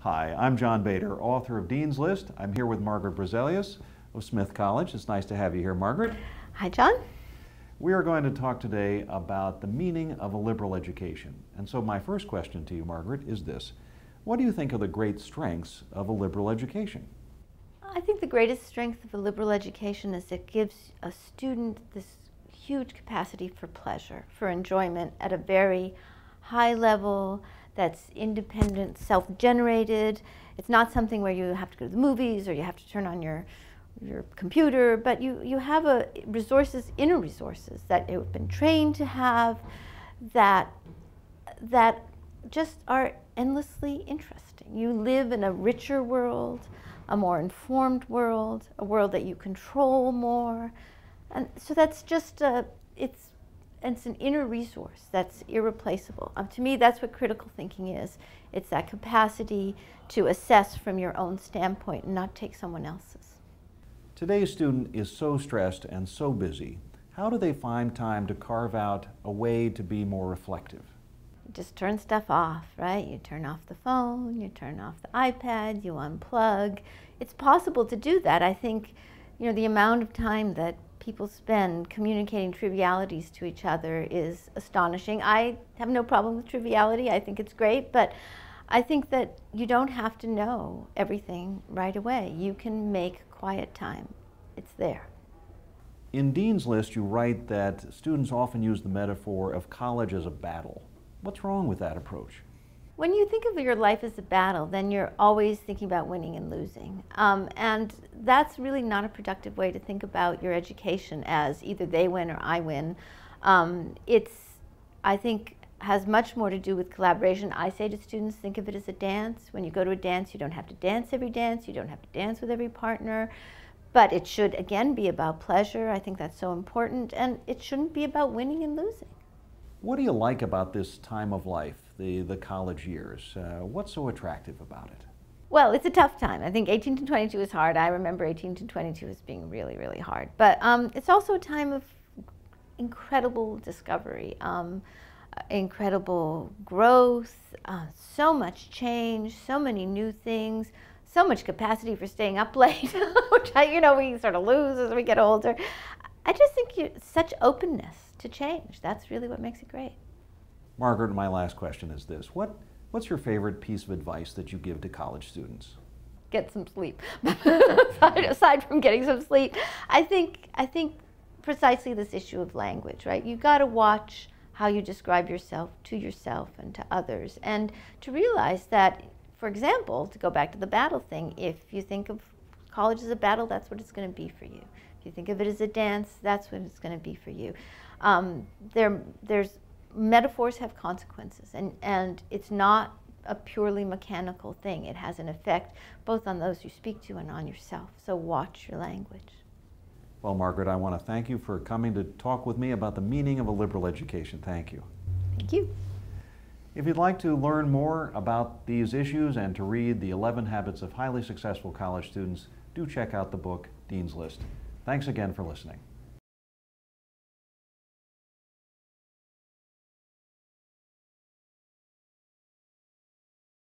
Hi, I'm John Bader, author of Dean's List. I'm here with Margaret Bruzelius of Smith College. It's nice to have you here, Margaret. Hi, John. We are going to talk today about the meaning of a liberal education. And so my first question to you, Margaret, is this. What do you think are the great strengths of a liberal education? I think the greatest strength of a liberal education is it gives a student this huge capacity for pleasure, for enjoyment at a very high level that's independent, self-generated. It's not something where you have to go to the movies or you have to turn on your computer, but you have inner resources that you've been trained to have that just are endlessly interesting. You live in a richer world, a more informed world, a world that you control more. And so that's just, it's an inner resource that's irreplaceable. To me, that's what critical thinking is. It's that capacity to assess from your own standpoint and not take someone else's. Today's student is so stressed and so busy. How do they find time to carve out a way to be more reflective? Just turn stuff off, right? You turn off the phone, you turn off the iPad, you unplug. It's possible to do that. I think, the amount of time that people spend communicating trivialities to each other is astonishing. I have no problem with triviality. I think it's great, but I think that you don't have to know everything right away. You can make quiet time. It's there. In Dean's List, you write that students often use the metaphor of college as a battle. What's wrong with that approach? When you think of your life as a battle, then you're always thinking about winning and losing. And that's really not a productive way to think about your education as either they win or I win. I think, has much more to do with collaboration. I say to students, think of it as a dance. When you go to a dance, you don't have to dance every dance. You don't have to dance with every partner. But it should, again, be about pleasure. I think that's so important. And it shouldn't be about winning and losing. What do you like about this time of life, the college years? What's so attractive about it? Well, it's a tough time. I think 18 to 22 is hard. I remember 18 to 22 as being really, really hard. But it's also a time of incredible discovery, incredible growth, so much change, so many new things, so much capacity for staying up late, which we sort of lose as we get older. I just think such openness to change. That's really what makes it great. Margaret, my last question is this. What's your favorite piece of advice that you give to college students? Get some sleep. Aside from getting some sleep, I think precisely this issue of language, right? You've got to watch how you describe yourself and to others, and to realize that, for example, to go back to the battle thing, if you think of college as a battle, that's what it's going to be for you. If you think of it as a dance, that's what it's going to be for you. Metaphors have consequences, and it's not a purely mechanical thing. It has an effect both on those you speak to and on yourself. So watch your language. Well, Margaret, I want to thank you for coming to talk with me about the meaning of a liberal education. Thank you. Thank you. If you'd like to learn more about these issues and to read the 11 Habits of Highly Successful College Students, do check out the book, Dean's List. Thanks again for listening.